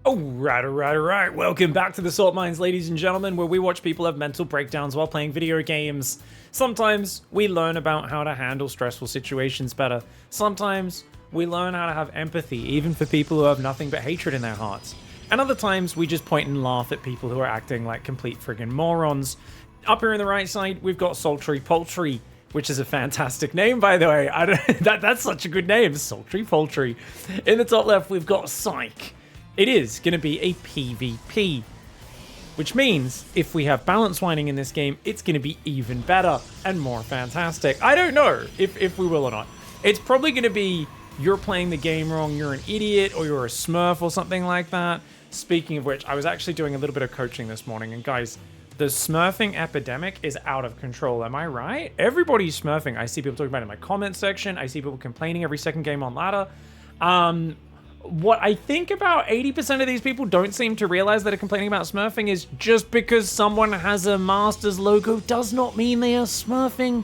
Alright. Welcome back to the Salt Mines, ladies and gentlemen, where we watch people have mental breakdowns while playing video games. Sometimes we learn about how to handle stressful situations better. Sometimes we learn how to have empathy, even for people who have nothing but hatred in their hearts. And other times we just point and laugh at people who are acting like complete friggin' morons. Up here on the right side, we've got Sultry, Poultry, which is a fantastic name, by the way. That's such a good name, Sultry, Poultry. In the top left, we've got Psych. It is going to be a PvP, which means if we have balance winding in this game, it's going to be even better and more fantastic. I don't know if we will or not. It's probably going to be you're playing the game wrong, you're an idiot, or you're a smurf or something like that. Speaking of which, I was actually doing a little bit of coaching this morning, and guys, the smurfing epidemic is out of control. Am I right? Everybody's smurfing. I see people talking about it in my comment section. I see people complaining every second game on ladder. What I think about 80% of these people don't seem to realize that are complaining about smurfing is just because someone has a Masters logo does not mean they are smurfing.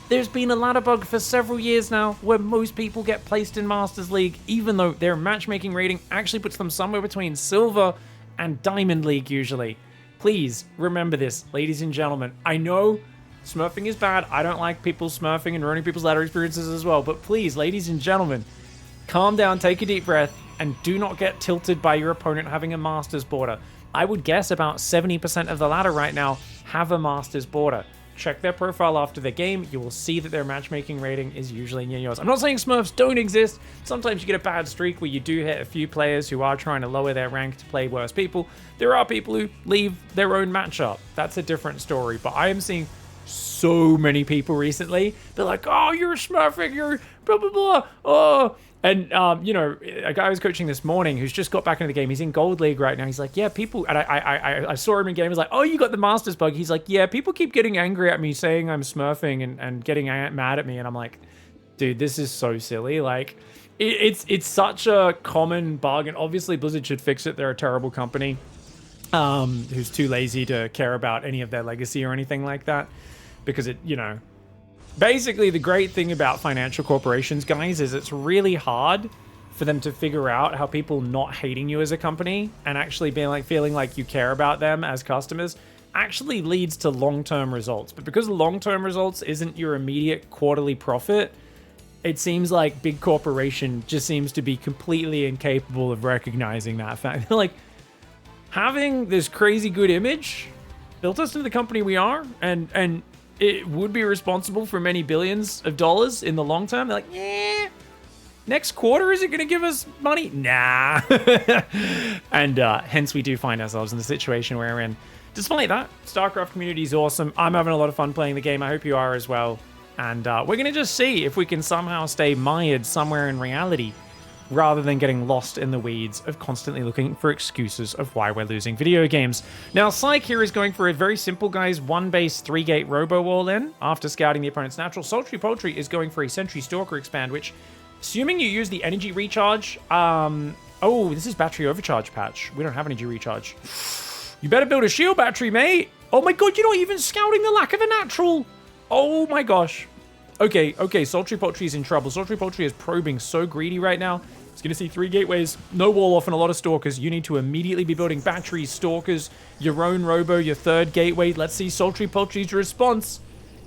There's been a ladder bug for several years now where most people get placed in Masters League, even though their matchmaking rating actually puts them somewhere between Silver and Diamond League usually. Please remember this, ladies and gentlemen. I know smurfing is bad. I don't like people smurfing and ruining people's ladder experiences as well. But please, ladies and gentlemen, calm down, take a deep breath, and do not get tilted by your opponent having a Masters border. I would guess about 70% of the ladder right now have a Masters border. Check their profile after the game. You will see that their matchmaking rating is usually near yours. I'm not saying smurfs don't exist. Sometimes you get a bad streak where you do hit a few players who are trying to lower their rank to play worse people. There are people who leave their own matchup. That's a different story. But I am seeing so many people recently. They're like, oh, you're smurfing, you're blah, blah, blah. Oh. And, you know, a guy I was coaching this morning who's just got back into the game. He's in Gold League right now. He's like, yeah, people... And I saw him in game. I was like, oh, you got the Masters bug. He's like, yeah, people keep getting angry at me saying I'm smurfing and getting mad at me. And I'm like, dude, this is so silly. Like, it's such a common bug. And obviously Blizzard should fix it. They're a terrible company who's too lazy to care about any of their legacy or anything like that. Because it, you know... Basically, the great thing about financial corporations, guys, is it's really hard for them to figure out how people not hating you as a company and actually being like feeling like you care about them as customers actually leads to long-term results. But because long-term results isn't your immediate quarterly profit, it seems like big corporation just seems to be completely incapable of recognizing that fact. Like, having this crazy good image built us into the company we are, and it would be responsible for many billions of dollars in the long term. They're like, yeah, next quarter, is it going to give us money? Nah. And hence we do find ourselves in the situation we're in. Despite that, Starcraft community is awesome. I'm having a lot of fun playing the game. I hope you are as well. And we're going to just see if we can somehow stay mired somewhere in reality, rather than getting lost in the weeds of constantly looking for excuses of why we're losing video games. Now, Psych here is going for a very simple, guys, 1-base 3-gate robo all-in after scouting the opponent's natural. Sultry Poultry is going for a Sentry Stalker expand, which, assuming you use the energy recharge... oh, this is battery overcharge patch. We don't have energy recharge. You better build a shield battery, mate! Oh my god, you're not even scouting the lack of a natural! Oh my gosh. Okay, Sultry Poultry is in trouble. Sultry Poultry is probing so greedy right now. It's going to see 3 gateways, no wall off, and a lot of stalkers. You need to immediately be building batteries, stalkers, your own robo, your 3rd gateway. Let's see Sultry Poultry's response.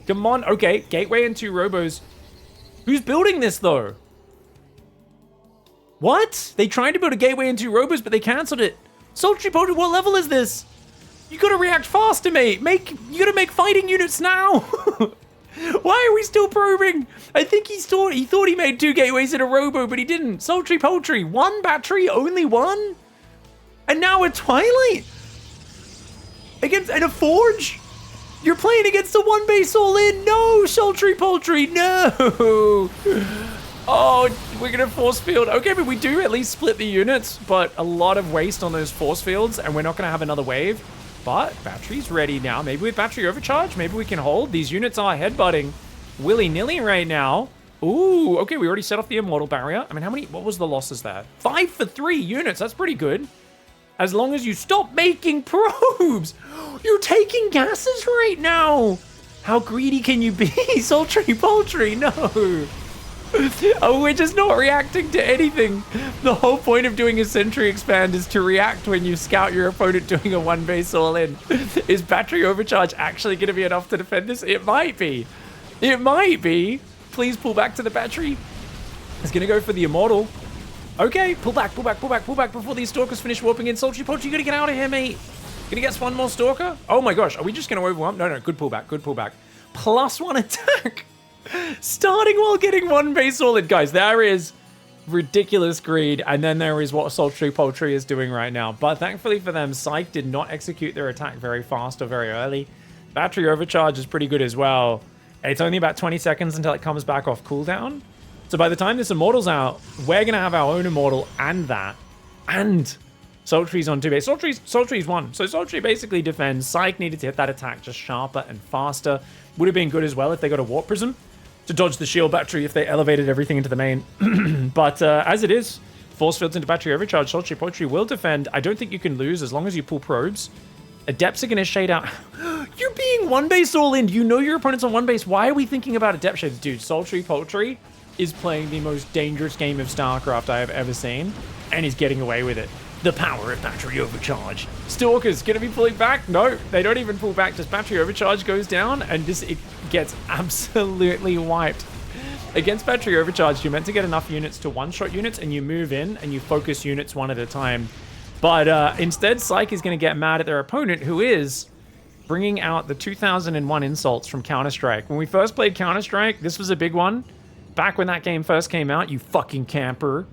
Come on. Okay, gateway and 2 robos. Who's building this, though? What? They tried to build a gateway and 2 robos, but they cancelled it. Sultry Poultry, what level is this? You got to react faster, mate. You got to make fighting units now. Why are we still probing? I think he thought he made 2 gateways in a robo, but he didn't. Sultry Poultry, 1 battery, only 1? And now a Twilight? And a Forge? You're playing against a 1-base all-in? No, Sultry Poultry, no! Oh, we're gonna force field. Okay, but we do at least split the units, but a lot of waste on those force fields, and we're not gonna have another wave. But battery's ready now. Maybe with battery overcharge, maybe we can hold. These units are headbutting willy-nilly right now. Ooh, okay, we already set off the immortal barrier. I mean, what was the losses there? 5 for 3 units, that's pretty good. As long as you stop making probes. You're taking gases right now. How greedy can you be, Sultry Poultry? No. Oh, we're just not reacting to anything. The whole point of doing a Sentry Expand is to react when you scout your opponent doing a 1-base all-in. Is Battery Overcharge actually going to be enough to defend this? It might be. It might be. Please pull back to the battery. It's going to go for the Immortal. Okay, pull back, pull back, pull back, pull back before these Stalkers finish warping in. Sultry, Poultry, you got to get out of here, mate. Gonna get one more Stalker? Oh my gosh, are we just going to overwhelm? No, good pullback, good pullback. +1 attack. Starting while getting 1-base all-in. Guys, there is ridiculous greed, and then there is what Sultry Poultry is doing right now. But thankfully for them, Psych did not execute their attack very fast or very early. Battery Overcharge is pretty good as well. It's only about 20 seconds until it comes back off cooldown. So by the time this Immortal's out, we're going to have our own Immortal and that. And Sultry's on 2-base. Sultry's 1. So Sultry basically defends. Psych needed to hit that attack just sharper and faster. Would have been good as well if they got a Warp Prism to dodge the shield battery if they elevated everything into the main. But as it is, Force Fields into Battery Overcharge. Sultry Poultry will defend. I don't think you can lose as long as you pull probes. Adepts are going to shade out. You're being 1-base all-in. You know your opponent's on 1-base. Why are we thinking about Adept Shades? Dude, Sultry Poultry is playing the most dangerous game of StarCraft I have ever seen, and he's getting away with it. The power of Battery Overcharge. Stalkers gonna be pulling back? No, they don't even pull back. Just Battery Overcharge goes down, and just it gets absolutely wiped. Against Battery Overcharge, you're meant to get enough units to one-shot units, and you move in, and you focus units one at a time. But instead, Psych is gonna get mad at their opponent, who is bringing out the 2001 insults from Counter-Strike. When we first played Counter-Strike, this was a big one. Back when that game first came out, you fucking camper.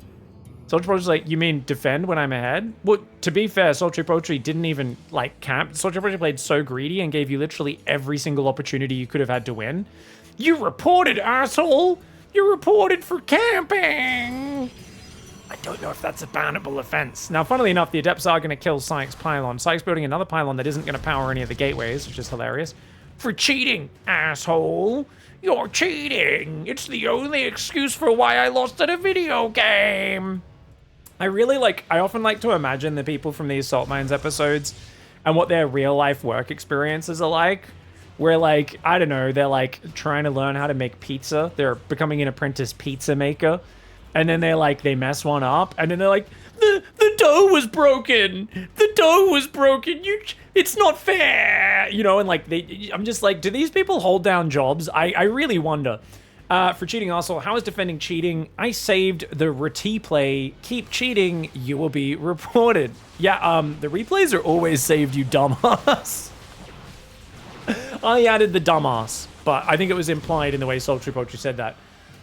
Sultry Poultry's like, you mean defend when I'm ahead? Well, to be fair, Sultry Poultry didn't even, like, camp. Sultry Poultry played so greedy and gave you literally every single opportunity you could have had to win. You reported, asshole! You reported for camping! I don't know if that's a bannable offense. Now, funnily enough, the Adepts are going to kill Psych's pylon. Psych's building another pylon that isn't going to power any of the gateways, which is hilarious. For cheating, asshole! You're cheating! It's the only excuse for why I lost at a video game! I often like to imagine the people from these Salt Mines episodes and what their real life work experiences are like. Where, like, I don't know, they're like trying to learn how to make pizza. They're becoming an apprentice pizza maker. And then they mess one up. And then they're like, the dough was broken! The dough was broken! It's not fair! You know, and like, I'm just like, do these people hold down jobs? I really wonder. For cheating also, how is defending cheating? I saved the replay. Keep cheating, you will be reported. Yeah, the replays are always saved, you dumbass. I added the dumbass, but I think it was implied in the way Sultry Poultry said that.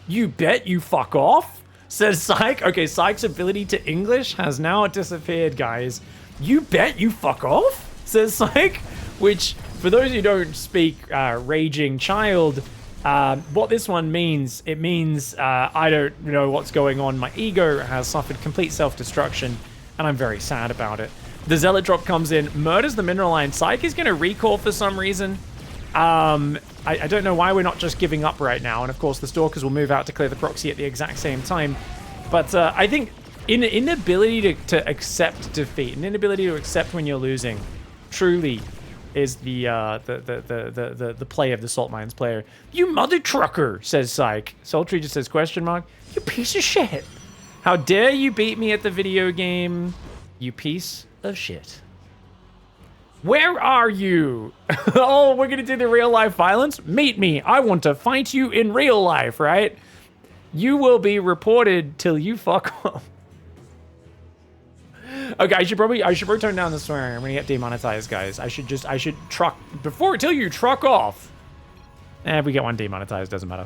You bet you fuck off, says Psych. Okay, Psych's ability to English has now disappeared, guys. You bet you fuck off, says Psych, which, for those who don't speak Raging Child, what this one means, it means I don't know what's going on. My ego has suffered complete self-destruction, and I'm very sad about it. The Zealot drop comes in, murders the Mineral Line. Psych is going to recall for some reason. I don't know why we're not just giving up right now, and of course the Stalkers will move out to clear the proxy at the exact same time. But I think inability to accept defeat, an inability to accept when you're losing, truly is the play of the Salt Mines player. You mother trucker, says Psych. Sultry just says question mark. You piece of shit. How dare you beat me at the video game, you piece of shit. Where are you? Oh, we're gonna do the real life violence? Meet me. I want to fight you in real life, right? You will be reported till you fuck off. Okay, I should probably tone down the swearing. I'm gonna get demonetized, guys. I should truck till you truck off. If we get one demonetized, doesn't matter.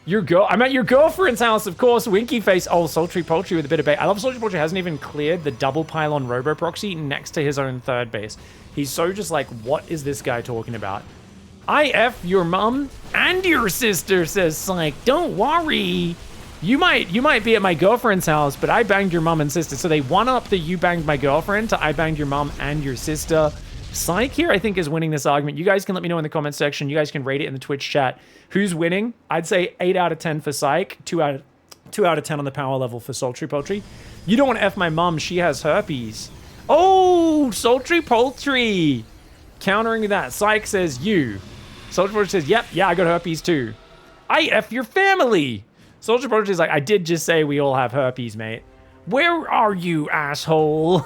I'm at your girlfriend's house, of course. Winky face. Oh, Sultry Poultry with a bit of bait. I love Sultry Poultry hasn't even cleared the double pylon robo proxy next to his own third base. He's so just like, what is this guy talking about? I F your mom and your sister, says Psych. Don't worry. You might be at my girlfriend's house, but I banged your mom and sister. So they one up the you banged my girlfriend to I banged your mom and your sister. Psych here, I think, is winning this argument. You guys can let me know in the comment section. You guys can rate it in the Twitch chat. Who's winning? I'd say 8 out of 10 for Psych, 2 out of 10 on the power level for Sultry Poultry. You don't want to F my mom, she has herpes. Oh, Sultry Poultry. Countering that, Psych says you. Sultry Poultry says, yep, yeah, I got herpes too. I F your family. Soldier Poultry's like, I did just say we all have herpes, mate. Where are you, asshole?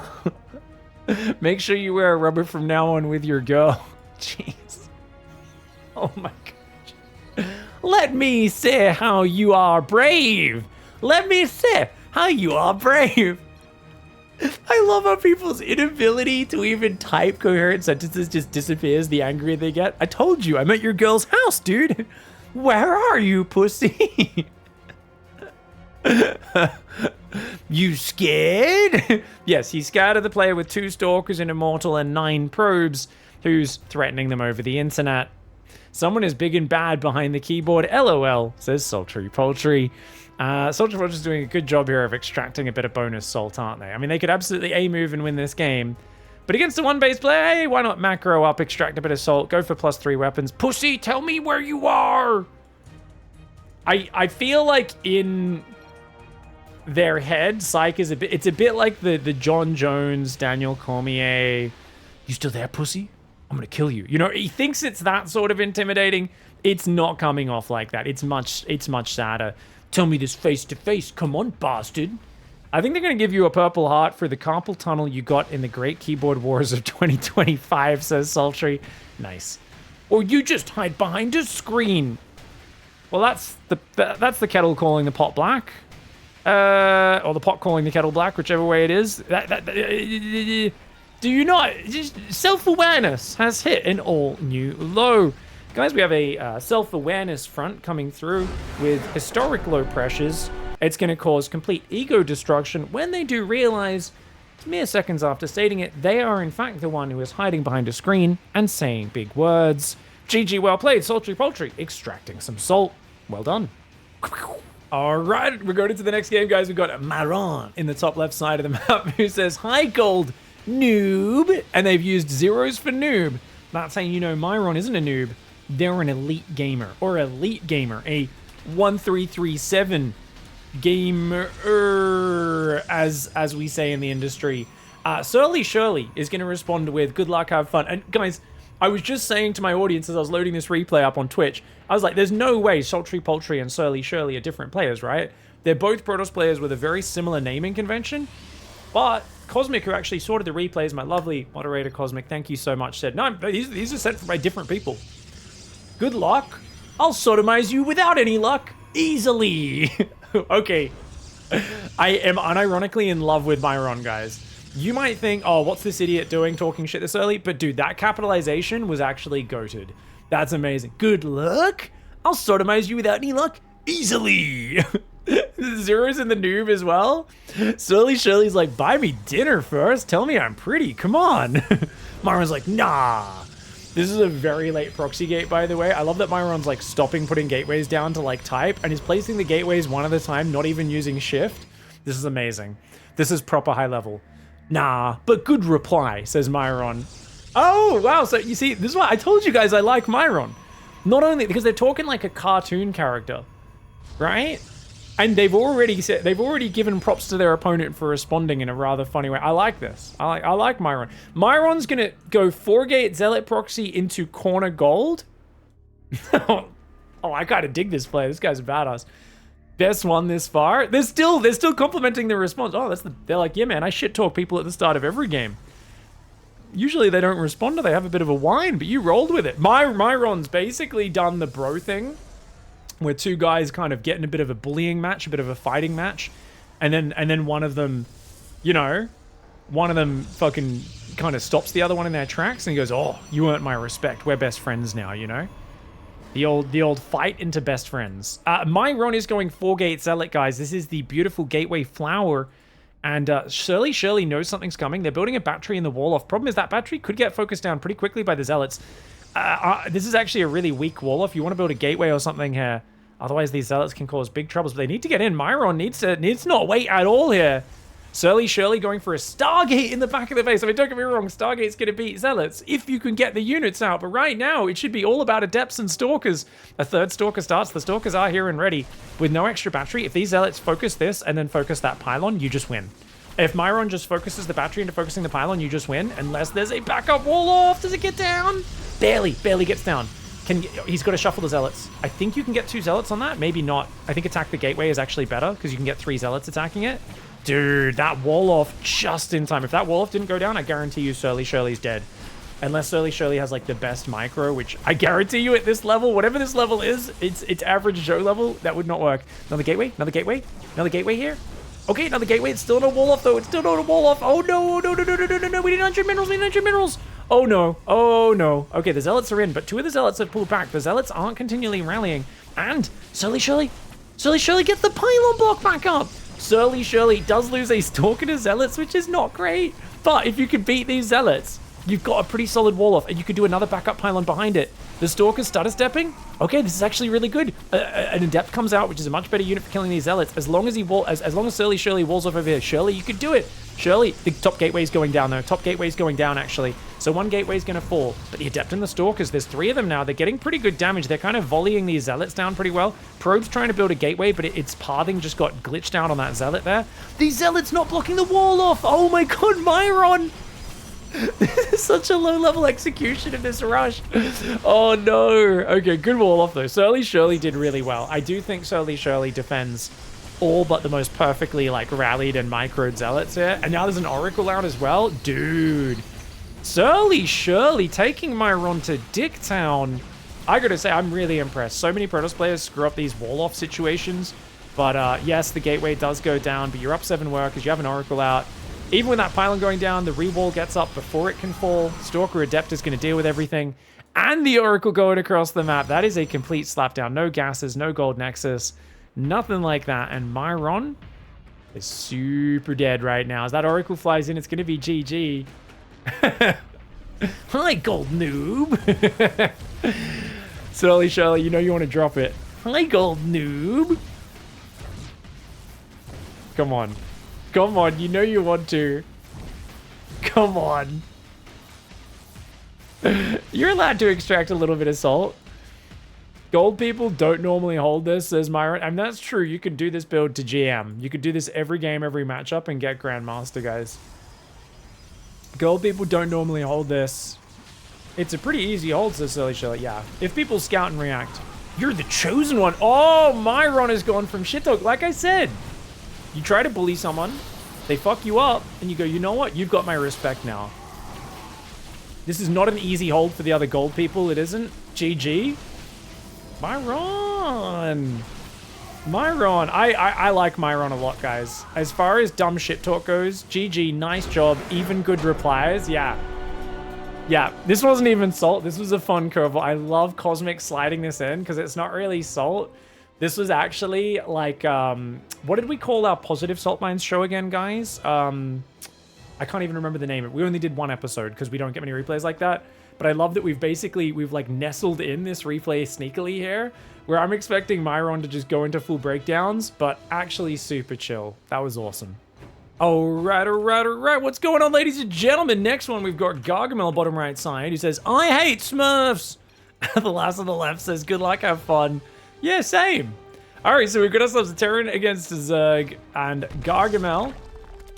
Make sure you wear a rubber from now on with your girl. Jeez. Oh my gosh. Let me say how you are brave. Let me say how you are brave. I love how people's inability to even type coherent sentences just disappears the angrier they get. I told you, I'm at your girl's house, dude. Where are you, pussy? You scared? Yes, he's scared of the player with 2 stalkers, an immortal, and 9 probes, who's threatening them over the internet. Someone is big and bad behind the keyboard. LOL, says Sultry Poultry. Sultry Poultry's doing a good job here of extracting a bit of bonus salt, aren't they? I mean, they could absolutely A-move and win this game. But against a 1-base player, hey, why not macro up, extract a bit of salt, go for +3 weapons. Pussy, tell me where you are! I feel like in their head, Psych is it's a bit like the John Jones, Daniel Cormier, you still there, pussy? I'm gonna kill you. You know, he thinks it's that sort of intimidating. It's not coming off like that. It's much sadder. Tell me this face to face. Come on, bastard. I think they're gonna give you a purple heart for the carpal tunnel you got in the Great Keyboard Wars of 2025, says Sultry. Nice. Or you just hide behind a screen. Well, that's the kettle calling the pot black. Or the pot calling the kettle black, whichever way it is. Do you not? Just self-awareness has hit an all-new low. Guys, we have a self-awareness front coming through with historic low pressures. It's going to cause complete ego destruction when they do realize, mere seconds after stating it, they are in fact the one who is hiding behind a screen and saying big words. GG, well played, Sultry Poultry, extracting some salt. Well done. All right, we're going into the next game, guys. We've got Mairon in the top left side of the map who says, hi, gold noob. And they've used zeros for noob. That's how you know Mairon isn't a noob. They're an elite gamer, or elite gamer, a 1337 gamer, as we say in the industry. Shirley is going to respond with, good luck, have fun. And guys, I was just saying to my audience as I was loading this replay up on Twitch, I was like, there's no way Sultry Poultry and Shirley are different players, right? They're both Protoss players with a very similar naming convention. But Cosmic, who actually sorted the replays, my lovely moderator Cosmic, thank you so much, said, no, these are sent by different people. Good luck. I'll sodomize you without any luck. Easily. Okay. I am unironically in love with Mairon, guys. You might think, oh, what's this idiot doing talking shit this early? But dude, that capitalization was actually goated. That's amazing. Good luck. I'll sodomize you without any luck. Easily. The zeros in the noob as well. Shirley's like, buy me dinner first. Tell me I'm pretty. Come on. Mairon's like, nah. This is a very late proxy gate, by the way. I love that Mairon's like stopping putting gateways down to like type, and he's placing the gateways one at a time, not even using shift. This is amazing. This is proper high level. Nah, but good reply, says Mairon. Oh, wow. So you see, this is why I told you guys I like Mairon. Not only because they're talking like a cartoon character, right? And they've already given props to their opponent for responding in a rather funny way. I like this. I like Mairon. Mairon's gonna go 4-gate Zealot proxy into corner gold. Oh, I gotta dig this play. This guy's a badass. Best one this far. They're still complimenting the response. Oh, they're like, yeah, man, I shit talk people at the start of every game. Usually they don't respond, or they have a bit of a whine, but you rolled with it. Mairon's basically done the bro thing, where 2 guys kind of get in a bit of a bullying match, a bit of a fighting match, and then one of them, fucking kind of stops the other one in their tracks, and he goes, oh, you earned my respect. We're best friends now, you know? The old fight into best friends. Mairon is going 4-gate Zealot, guys. This is the beautiful gateway flower. And Shirley knows something's coming. They're building a battery in the wall off. Problem is that battery could get focused down pretty quickly by the Zealots. This is actually a really weak wall off. You want to build a gateway or something here. Otherwise, these Zealots can cause big troubles. But they need to get in. Mairon needs to not wait at all here. Shirley going for a Stargate in the back of the base. I mean, don't get me wrong, Stargate's going to beat Zealots if you can get the units out. But right now, it should be all about Adepts and Stalkers. A 3rd Stalker starts. The Stalkers are here and ready with no extra battery. If these Zealots focus this and then focus that pylon, you just win. If Mairon just focuses the battery into focusing the pylon, you just win. Unless there's a backup wall off. Does it get down? Barely gets down. He's got to shuffle the zealots. I think you can get 2 zealots on that. Maybe not. I think attack the gateway is actually better because you can get 3 zealots attacking it. Dude, that wall off just in time. If that wall off didn't go down, I guarantee you Shirley's dead. Unless Shirley has like the best micro, which I guarantee you at this level, whatever this level is, it's average Joe level, that would not work. Another gateway here. Okay, another gateway. It's still no wall off though. It's still no wall off. Oh no, no. We need 100 minerals. We need 100 minerals. Oh no. Oh no. Okay, the zealots are in, but 2 of the zealots have pulled back. The zealots aren't continually rallying. And Shirley get the pylon block back up. Shirley does lose a stalker to zealots, which is not great. But if you can beat these zealots, you've got a pretty solid wall off, and you could do another backup pylon behind it. The Stalker's stutter stepping. Okay, this is actually really good. An Adept comes out, which is a much better unit for killing these zealots. As long as as long as Shirley walls off over here. Shirley, you could do it. Shirley, the top gateway's going down though. Top gateway's going down actually. So 1 gateway's gonna fall. But the Adept and the Stalkers, there's 3 of them now. They're getting pretty good damage. They're kind of volleying these zealots down pretty well. Probe's trying to build a gateway, but its pathing just got glitched out on that zealot there. These zealots not blocking the wall off. Oh my god, Mairon! This is such a low-level execution of this rush. Oh no. Okay, good wall off though. Shirley did really well. I do think Shirley defends all but the most perfectly like rallied and microed zealots here. And now there's an Oracle out as well. Dude. Shirley taking Mairon to Dicktown. I gotta say, I'm really impressed. So many Protoss players screw up these wall-off situations. But yes, the gateway does go down, but you're up 7 workers, you have an Oracle out. Even with that pylon going down, the re-wall gets up before it can fall. Stalker Adept is going to deal with everything. And the Oracle going across the map. That is a complete slapdown. No gases, no gold nexus, nothing like that. And Mairon is super dead right now. As that Oracle flies in, it's going to be GG. Hi, gold noob. Shirley, you know you want to drop it. Hi, gold noob. Come on. Come on, you know you want to. Come on. You're allowed to extract a little bit of salt. Gold people don't normally hold this, says Mairon. And that's true. You could do this build to GM. You could do this every game, every matchup, and get Grandmaster, guys. Gold people don't normally hold this. It's a pretty easy hold, says Shirley. Yeah. If people scout and react, you're the chosen one. Oh, Mairon has gone from shit talk. Like I said. You try to bully someone, they fuck you up, and you go, you know what? You've got my respect now. This is not an easy hold for the other gold people. It isn't. GG. Mairon. I like Mairon a lot, guys. As far as dumb shit talk goes, GG, nice job. Even good replies. Yeah. Yeah, this wasn't even salt. This was a fun curveball. I love Cosmic sliding this in because it's not really salt. This was actually like, what did we call our positive salt mines show again, guys? I can't even remember the name. We only did 1 episode because we don't get many replays like that. But I love that we've like nestled in this replay sneakily here, where I'm expecting Mairon to just go into full breakdowns, but actually super chill. That was awesome. All right. What's going on, ladies and gentlemen? Next one, we've got Gargamel bottom right side, who says, I hate Smurfs. The last on the left says, good luck, have fun. Yeah, same. All right, so we've got ourselves a Terran against a Zerg, and Gargamel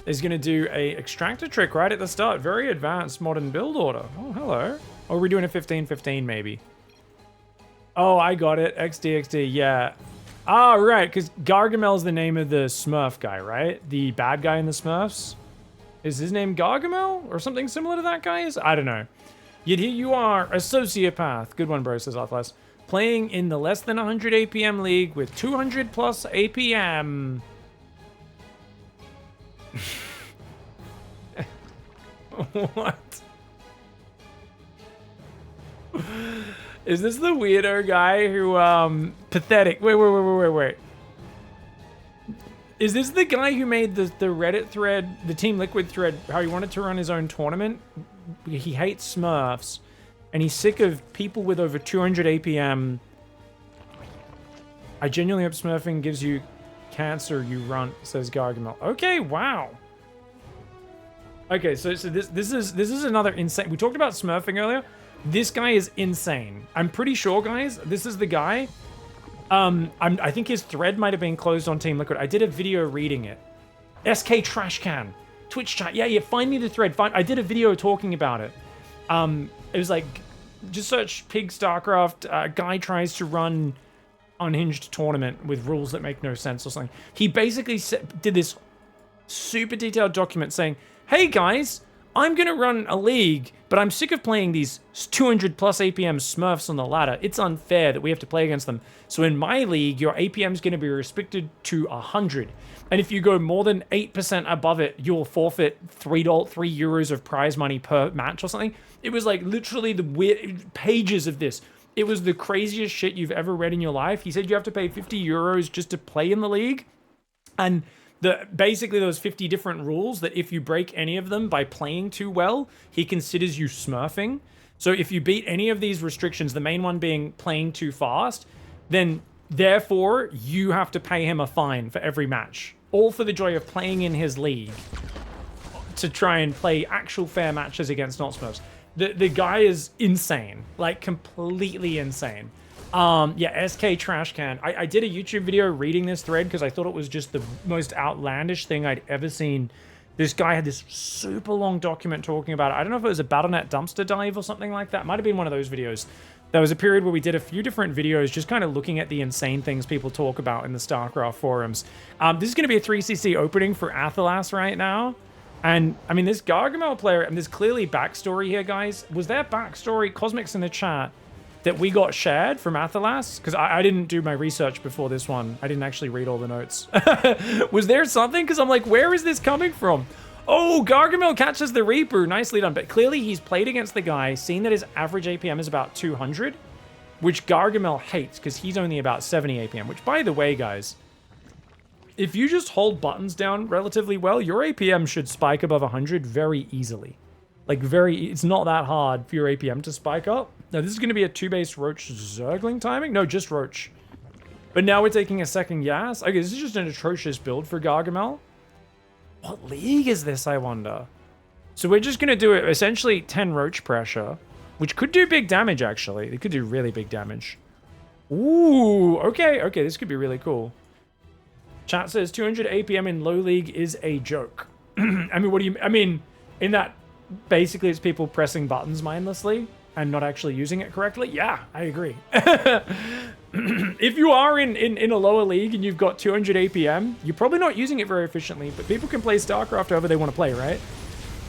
is going to do a extractor trick right at the start. Very advanced modern build order. Oh, hello. Or are we doing a 15-15 maybe? Oh, I got it. XD, yeah. Ah, right, because Gargamel's the name of the Smurf guy, right? The bad guy in the Smurfs? Is his name Gargamel? Or something similar to that guy's? I don't know. Yet here you are, a sociopath. Good one, bro, says Athelas. Playing in the less than 100 APM league with 200 plus APM. What? Is this the weirdo guy who, pathetic? Wait. Is this the guy who made the Reddit thread, the Team Liquid thread, how he wanted to run his own tournament? He hates Smurfs. And he's sick of people with over 200 APM. I genuinely hope Smurfing gives you cancer, you runt, says Gargamel. Okay, wow. Okay, so this is another insane. We talked about Smurfing earlier. This guy is insane. I'm pretty sure, guys, this is the guy. I think his thread might have been closed on Team Liquid. I did a video reading it. SK Trash Can. Twitch chat. Yeah, find me the thread. I did a video talking about it. It was like just search Pigstarcraft. Guy tries to run unhinged tournament with rules that make no sense or something. He basically did this super detailed document saying, hey guys, I'm going to run a league, but I'm sick of playing these 200 plus APM smurfs on the ladder. It's unfair that we have to play against them. So in my league, your APM is going to be restricted to 100. And if you go more than 8% above it, you'll forfeit €3 of prize money per match or something. It was like literally the weird pages of this. It was the craziest shit you've ever read in your life. He said you have to pay €50 just to play in the league. And basically those 50 different rules that if you break any of them by playing too well, he considers you smurfing. So if you beat any of these restrictions, the main one being playing too fast, then therefore you have to pay him a fine for every match. All for the joy of playing in his league to try and play actual fair matches against not smurfs. The guy is insane, like completely insane. Yeah, SK Trash Can. I did a YouTube video reading this thread because I thought it was just the most outlandish thing I'd ever seen. This guy had this super long document talking about it. I don't know if it was a Battle.net dumpster dive or something like that. Might have been one of those videos. There was a period where we did a few different videos just kind of looking at the insane things people talk about in the Starcraft forums. This is going to be a 3cc opening for Athelas right now. And, I mean, this Gargamel player, and there's clearly backstory here, guys. Was there backstory, Cosmics in the chat, that we got shared from Athelas? Because I didn't do my research before this one. I didn't actually read all the notes. Was there something? Because I'm like, where is this coming from? Oh, Gargamel catches the Reaper. Nicely done. But clearly he's played against the guy, seen that his average APM is about 200, which Gargamel hates because he's only about 70 APM, which, by the way, guys, if you just hold buttons down relatively well, your APM should spike above 100 very easily. Like, it's not that hard for your APM to spike up. Now, this is going to be a 2-base Roach Zergling timing? No, just Roach. But now we're taking a second Yas. Okay, this is just an atrocious build for Gargamel. What league is this, I wonder? So we're just going to do it essentially 10 Roach pressure, which could do big damage, actually. It could do really big damage. Ooh, okay, this could be really cool. Chat says 200 APM in low league is a joke. I mean, what do you... I mean, in that... Basically, it's people pressing buttons mindlessly and not actually using it correctly. Yeah, I agree. If you are in a lower league and you've got 200 APM, you're probably not using it very efficiently, but people can play Starcraft however they want to play, right?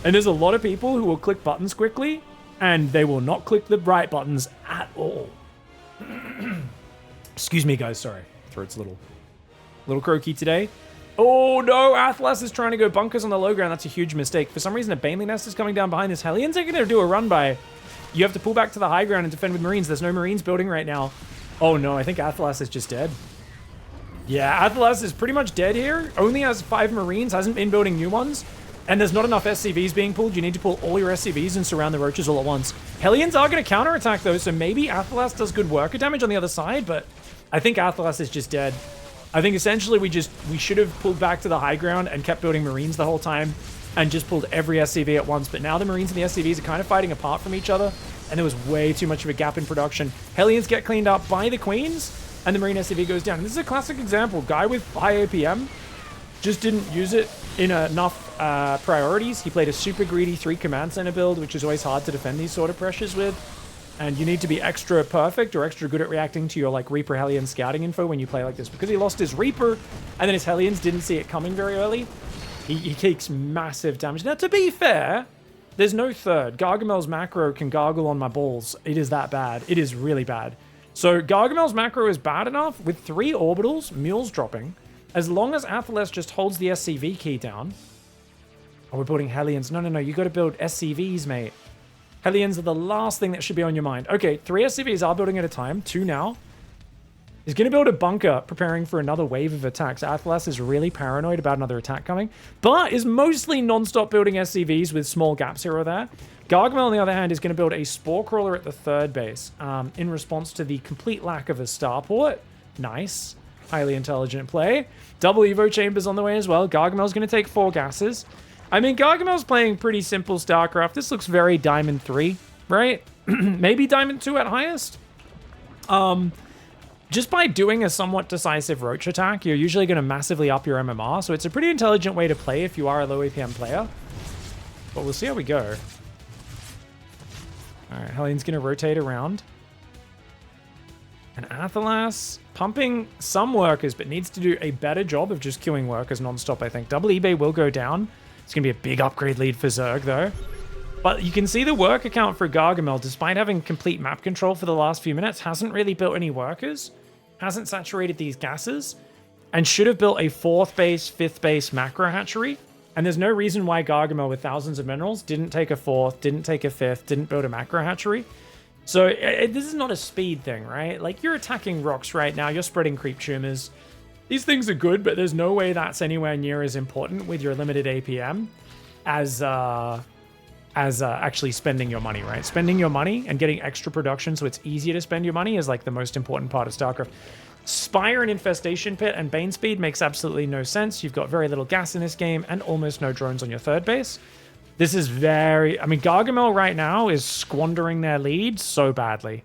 And there's a lot of people who will click buttons quickly, and they will not click the right buttons at all. Excuse me, guys. Sorry. Throat's a little croaky today. Oh no, Athelas is trying to go bunkers on the low ground. That's a huge mistake. For some reason, a Baneley Nest is coming down behind this. Hellions are going to do a run by. You have to pull back to the high ground and defend with Marines. There's no Marines building right now. Oh no, I think Athelas is just dead. Yeah, Athelas is pretty much dead here. Only has 5 Marines, hasn't been building new ones. And there's not enough SCVs being pulled. You need to pull all your SCVs and surround the Roaches all at once. Hellions are going to counterattack though, so maybe Athelas does good worker damage on the other side, but I think Athelas is just dead. I think essentially we should have pulled back to the high ground and kept building Marines the whole time and just pulled every SCV at once. But now the Marines and the SCVs are kind of fighting apart from each other, and there was way too much of a gap in production. Hellions get cleaned up by the Queens, and the Marine SCV goes down. And this is a classic example. Guy with high APM just didn't use it in enough priorities. He played a super greedy 3 command center build, which is always hard to defend these sort of pressures with. And you need to be extra perfect or extra good at reacting to your like Reaper Hellion scouting info when you play like this. Because he lost his Reaper and then his Hellions didn't see it coming very early, he takes massive damage. Now, to be fair, there's no third. Gargamel's macro can gargle on my balls. It is that bad. It is really bad. So Gargamel's macro is bad enough with 3 orbitals, mules dropping. As long as Athelas just holds the SCV key down. Oh, we're building Hellions. No. You got to build SCVs, mate. Hellions are the last thing that should be on your mind. Okay, 3 SCVs are building at a time. 2 now. He's going to build a bunker, preparing for another wave of attacks. Athelas is really paranoid about another attack coming, but is mostly non-stop building SCVs with small gaps here or there. Gargamel, on the other hand, is going to build a Spore Crawler at the 3rd base in response to the complete lack of a starport. Nice. Highly intelligent play. Double Evo Chambers on the way as well. Gargamel's going to take 4 gases. I mean, Gargamel's playing pretty simple Starcraft. This looks very Diamond 3, right? Maybe Diamond 2 at highest. Just by doing a somewhat decisive Roach attack, you're usually going to massively up your MMR, so it's a pretty intelligent way to play if you are a low APM player. But we'll see how we go. All right, Helene's going to rotate around. And Athelas pumping some workers, but needs to do a better job of just queuing workers non-stop, I think. Double eBay will go down. It's going to be a big upgrade lead for Zerg, though. But you can see the work account for Gargamel, despite having complete map control for the last few minutes, hasn't really built any workers, hasn't saturated these gases, and should have built a 4th base, 5th base macro hatchery. And there's no reason why Gargamel, with thousands of minerals, didn't take a 4th, didn't take a 5th, didn't build a macro hatchery. So this is not a speed thing, right? Like, you're attacking rocks right now, you're spreading creep tumors. These things are good, but there's no way that's anywhere near as important with your limited APM as actually spending your money, right? Spending your money and getting extra production so it's easier to spend your money is like the most important part of StarCraft. Spire and Infestation Pit and Bane Speed makes absolutely no sense. You've got very little gas in this game and almost no drones on your 3rd base. This is very... I mean, Gargamel right now is squandering their lead so badly.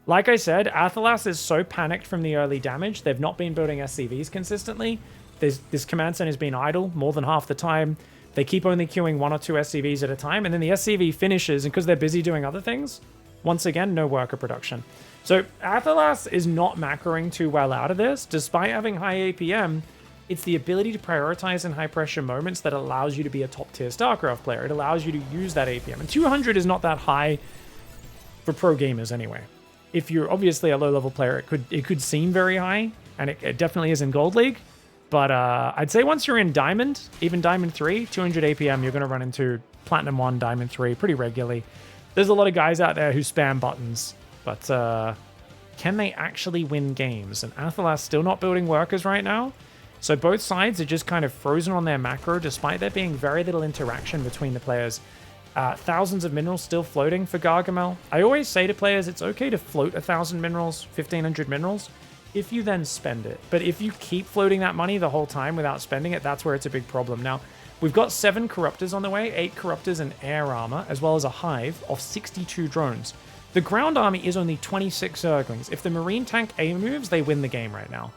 Like I said, Athelas is so panicked from the early damage. They've not been building SCVs consistently. This command center has been idle more than half the time. They keep only queuing 1 or 2 SCVs at a time, and then the SCV finishes, and because they're busy doing other things, once again, no worker production. So Athelas is not macroing too well out of this. Despite having high APM, it's the ability to prioritize in high-pressure moments that allows you to be a top-tier StarCraft player. It allows you to use that APM. And 200 is not that high for pro gamers anyway. If you're obviously a low-level player, it could seem very high, and it definitely is in Gold League. But I'd say once you're in Diamond, even Diamond 3, 200 APM, you're going to run into Platinum 1, Diamond 3 pretty regularly. There's a lot of guys out there who spam buttons, but can they actually win games? And Athelas still not building workers right now. So both sides are just kind of frozen on their macro, despite there being very little interaction between the players. Thousands of minerals still floating for Gargamel. I always say to players, it's okay to float 1,000 minerals, 1,500 minerals, if you then spend it. But if you keep floating that money the whole time without spending it, that's where it's a big problem. Now, we've got 7 Corruptors on the way, 8 Corruptors and air armor, as well as a hive of 62 drones. The ground army is only 26 Zerglings. If the Marine tank A moves, they win the game right now.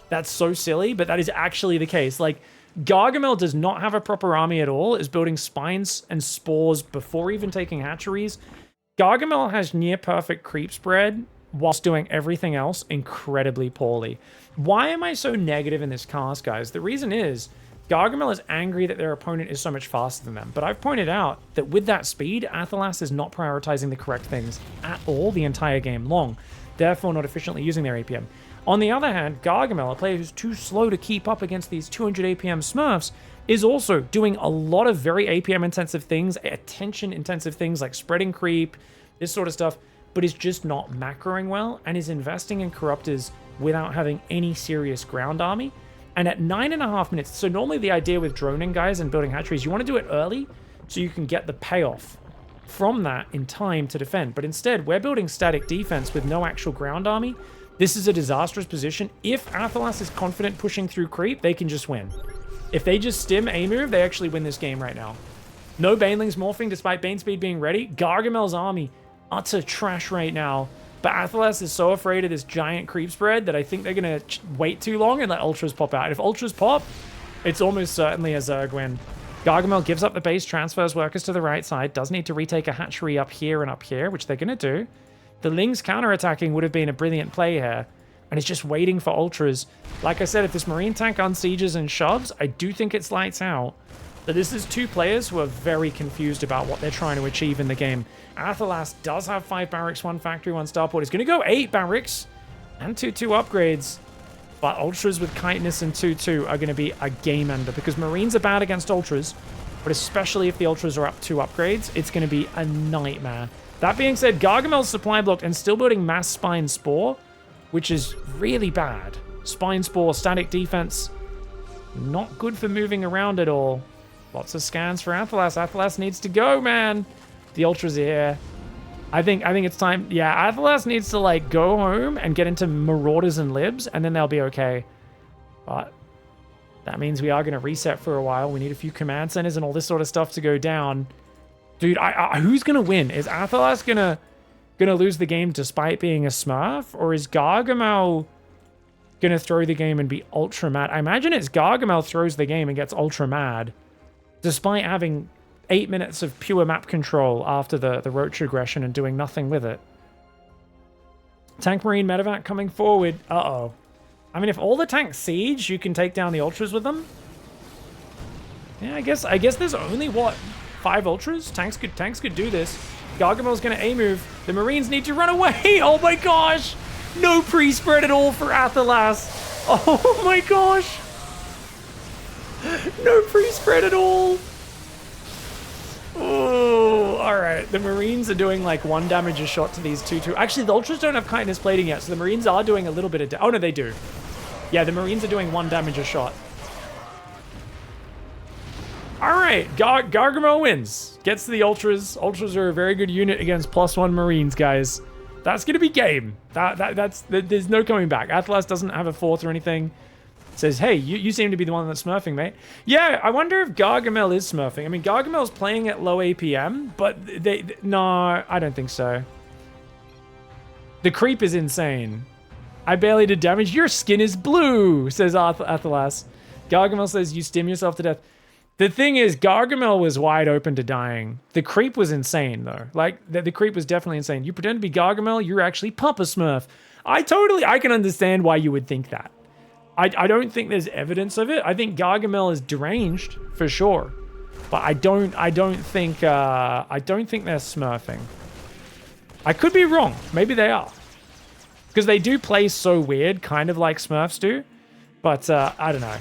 That's so silly, but that is actually the case. Like, Gargamel does not have a proper army at all, is building spines and spores before even taking hatcheries. Gargamel has near perfect creep spread whilst doing everything else incredibly poorly. Why am I so negative in this cast, guys? The reason is Gargamel is angry that their opponent is so much faster than them, but I've pointed out that with that speed, Athelas is not prioritizing the correct things at all the entire game long, therefore not efficiently using their APM. On the other hand, Gargamel, a player who's too slow to keep up against these 200 APM Smurfs, is also doing a lot of very APM-intensive things, attention-intensive things like spreading creep, this sort of stuff, but is just not macroing well and is investing in Corruptors without having any serious ground army. And at 9.5 minutes, so normally the idea with droning guys and building hatcheries, you want to do it early so you can get the payoff from that in time to defend. But instead, we're building static defense with no actual ground army. This is a disastrous position. If Athelas is confident pushing through creep, they can just win. If they just stim a move, they actually win this game right now. No Banelings morphing despite Bane Speed being ready. Gargamel's army, utter trash right now. But Athelas is so afraid of this giant creep spread that I think they're going to wait too long and let Ultras pop out. If Ultras pop, it's almost certainly a Zerg win. Gargamel gives up the base, transfers workers to the right side, does need to retake a hatchery up here and up here, which they're going to do. The Lings counterattacking would have been a brilliant play here, and it's just waiting for Ultras. Like I said, if this Marine tank unsieges and shoves, I do think it's lights out. But this is 2 players who are very confused about what they're trying to achieve in the game. Athelas does have 5 barracks, 1 factory, 1 starport. He's going to go 8 barracks and 2-2 upgrades. But Ultras with Chitinous and 2-2 are going to be a game ender because Marines are bad against Ultras, but especially if the Ultras are up 2 upgrades, it's going to be a nightmare. That being said, Gargamel's supply blocked and still building mass Spine Spore, which is really bad. Spine Spore, static defense, not good for moving around at all. Lots of scans for Athelas. Athelas needs to go, man. The Ultras are here. I think it's time. Yeah, Athelas needs to, like, go home and get into Marauders and Libs, and then they'll be okay. But that means we are going to reset for a while. We need a few command centers and all this sort of stuff to go down. Dude, who's going to win? Is Athelas gonna lose the game despite being a Smurf? Or is Gargamel going to throw the game and be ultra mad? I imagine it's Gargamel throws the game and gets ultra mad despite having 8 minutes of pure map control after the roach aggression and doing nothing with it. Tank Marine medevac coming forward. Uh-oh. I mean, if all the tanks siege, you can take down the ultras with them. Yeah, I guess there's only, what, 5 ultras? Tanks could do this. Gargamel's gonna A-move. The Marines need to run away. Oh my gosh. No pre-spread at all for Athelas. Oh my gosh. No pre-spread at all. Oh, all right. The Marines are doing like 1 damage a shot to these 2. Actually, the ultras don't have chitinous plating yet, so the Marines are doing a little bit of oh no, they do. Yeah, the Marines are doing 1 damage a shot. All right, Gargamel wins. Gets to the Ultras. Ultras are a very good unit against +1 Marines, guys. That's going to be game. There's no coming back. Athelas doesn't have a 4th or anything. Says, hey, you seem to be the one that's smurfing, mate. Yeah, I wonder if Gargamel is smurfing. I mean, Gargamel's playing at low APM, but no, I don't think so. The creep is insane. I barely did damage. Your skin is blue, says Athelas. Gargamel says, you stim yourself to death. The thing is, Gargamel was wide open to dying. The creep was insane, though. Like, the creep was definitely insane. You pretend to be Gargamel, you're actually Papa Smurf. I can understand why you would think that. I don't think there's evidence of it. I think Gargamel is deranged, for sure. But I don't think they're smurfing. I could be wrong. Maybe they are. Because they do play so weird, kind of like Smurfs do. But, I don't know.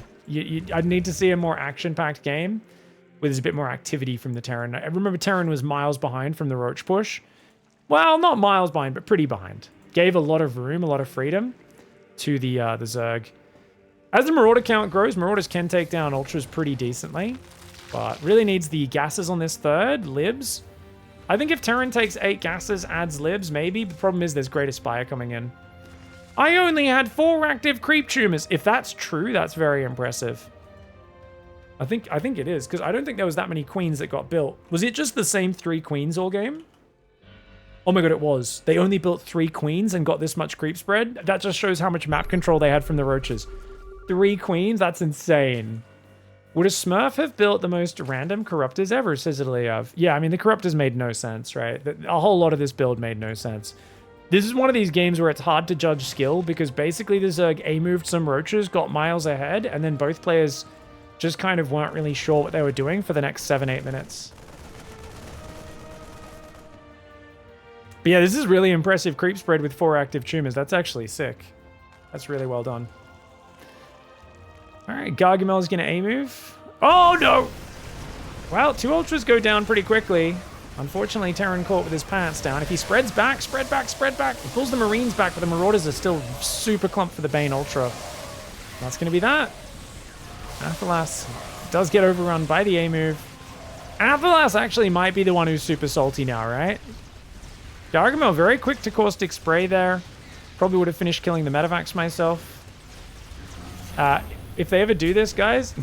I'd need to see a more action-packed game where there's a bit more activity from the Terran. I remember Terran was miles behind from the Roach push. Well, not miles behind, but pretty behind. Gave a lot of room, a lot of freedom to the Zerg. As the Marauder count grows, Marauders can take down Ultras pretty decently, but really needs the gases on this 3rd, libs. I think if Terran takes 8 gases, adds libs, maybe. The problem is there's Great Aspire coming in. I only had 4 active creep tumors. If that's true, that's very impressive. I think it is, because I don't think there was that many queens that got built. Was it just the same 3 queens all game? Oh my god, it was. They only built 3 queens and got this much creep spread. That just shows how much map control they had from the roaches. 3 queens? That's insane. Would a Smurf have built the most random corruptors ever, says Ilyav? Yeah, I mean, the corruptors made no sense, right? A whole lot of this build made no sense. This is one of these games where it's hard to judge skill because basically the Zerg A-moved some roaches, got miles ahead, and then both players just kind of weren't really sure what they were doing for the next 7-8 minutes. But yeah, this is really impressive creep spread with 4 active tumors. That's actually sick. That's really well done. All right, Gargamel's going to A-move. Oh, no! Well, 2 Ultras go down pretty quickly. Unfortunately, Terran caught with his pants down. If he spreads back, spread back. He pulls the Marines back, but the Marauders are still super clumped for the Bane Ultra. That's going to be that. Athelas does get overrun by the A-move. Athelas actually might be the one who's super salty now, right? Gargamel very quick to Caustic Spray there. Probably would have finished killing the Medevacs myself. If they ever do this, guys...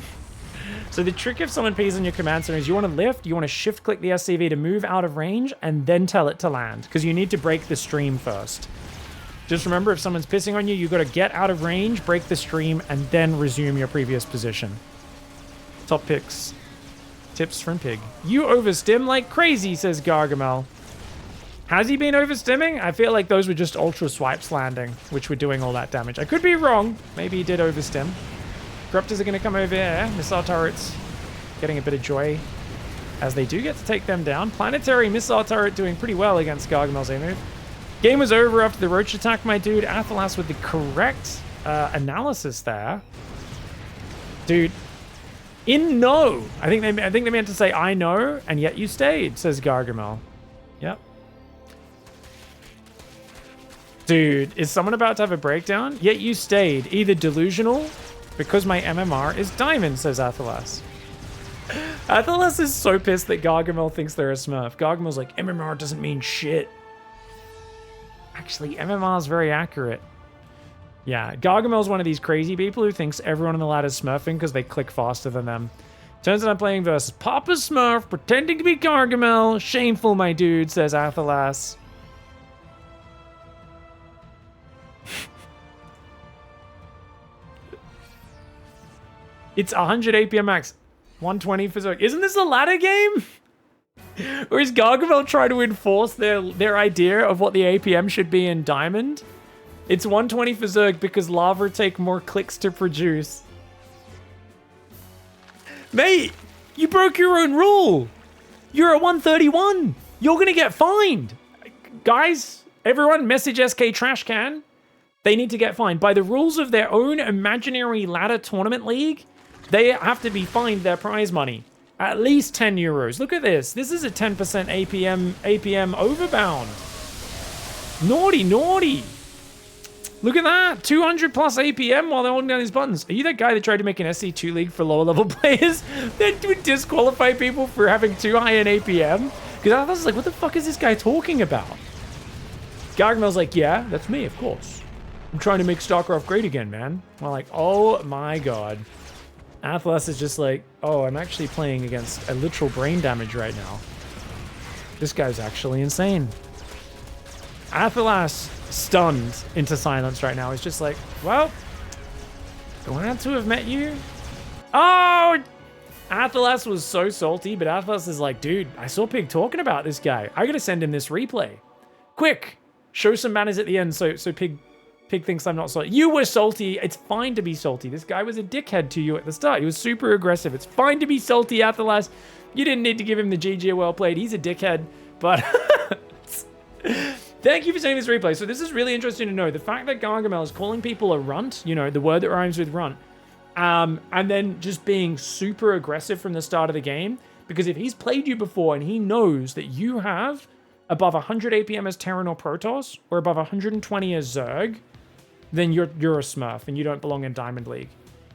So the trick if someone pees on your command center is you want to lift, you want to shift click the SCV to move out of range and then tell it to land because you need to break the stream first. Just remember if someone's pissing on you, you got to get out of range, break the stream, and then resume your previous position. Top picks. Tips from Pig. You overstim like crazy, says Gargamel. Has he been overstimming? I feel like those were just ultra swipes landing, which were doing all that damage. I could be wrong. Maybe he did overstim. Corruptors are going to come over here. Missile turrets getting a bit of joy as they do get to take them down. Planetary missile turret doing pretty well against Gargamel's A-move. Game was over after the roach attack, my dude. Athelas with the correct analysis there. Dude, in no. I think they meant to say I know, and yet you stayed, says Gargamel. Yep. Dude, is someone about to have a breakdown? Yet you stayed. Either delusional... Because my MMR is diamond, says Athelas. Athelas is so pissed that Gargamel thinks they're a Smurf. Gargamel's like, MMR doesn't mean shit. Actually, MMR is very accurate. Yeah, Gargamel's one of these crazy people who thinks everyone on the ladder is Smurfing because they click faster than them. Turns out I'm playing versus Papa Smurf, pretending to be Gargamel. Shameful, my dude, says Athelas. It's 100 APM max, 120 for Zerg. Isn't this a ladder game? Or is Gargamel trying to enforce their idea of what the APM should be in Diamond? It's 120 for Zerg because lava take more clicks to produce. Mate, you broke your own rule. You're at 131. You're going to get fined. Guys, everyone message SK Trash Can. They need to get fined. By the rules of their own imaginary ladder tournament league, they have to be fined their prize money. At least 10 euros. Look at this. This is a 10% APM overbound. Naughty, naughty. Look at that. 200 plus APM while they're holding down these buttons. Are you that guy that tried to make an SC2 league for lower level players that would disqualify people for having too high an APM? Because I was like, what the fuck is this guy talking about? Gargamel's like, yeah, that's me, of course. I'm trying to make Starcraft great again, man. I'm like, oh my god. Athelas is just like, oh, I'm actually playing against a literal brain damage right now. This guy's actually insane. Athelas, stunned into silence right now, is just like, well, glad to have met you. Oh, Athelas was so salty, but Athelas is like, dude, I saw Pig talking about this guy. I gotta send him this replay. Quick, show some manners at the end so Pig thinks I'm not salty. You were salty. It's fine to be salty. This guy was a dickhead to you at the start. He was super aggressive. It's fine to be salty, Athelas. You didn't need to give him the GG well played. He's a dickhead, but thank you for saying this replay. So this is really interesting to know. The fact that Gargamel is calling people a runt, you know, the word that rhymes with runt, and then just being super aggressive from the start of the game, because if he's played you before and he knows that you have above 100 APM as Terran or Protoss, or above 120 as Zerg, then you're a smurf and you don't belong in Diamond League.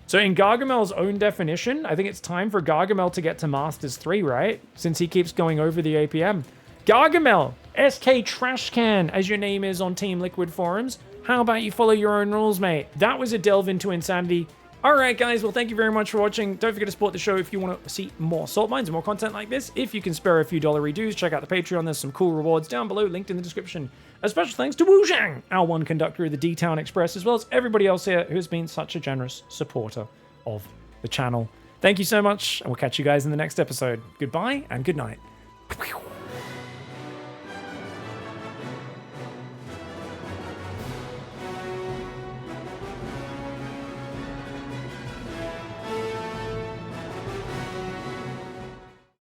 So in Gargamel's own definition, I think it's time for Gargamel to get to Masters 3, right? Since he keeps going over the APM. Gargamel, SK Trash Can, as your name is on Team Liquid forums. How about you follow your own rules, mate? That was a delve into insanity. All right, guys. Well, thank you very much for watching. Don't forget to support the show if you want to see more salt mines and more content like this. If you can spare a few dollary dues, check out the Patreon. There's some cool rewards down below, linked in the description. A special thanks to Wu Zhang, our one conductor of the D-Town Express, as well as everybody else here who's been such a generous supporter of the channel. Thank you so much, and we'll catch you guys in the next episode. Goodbye and good night.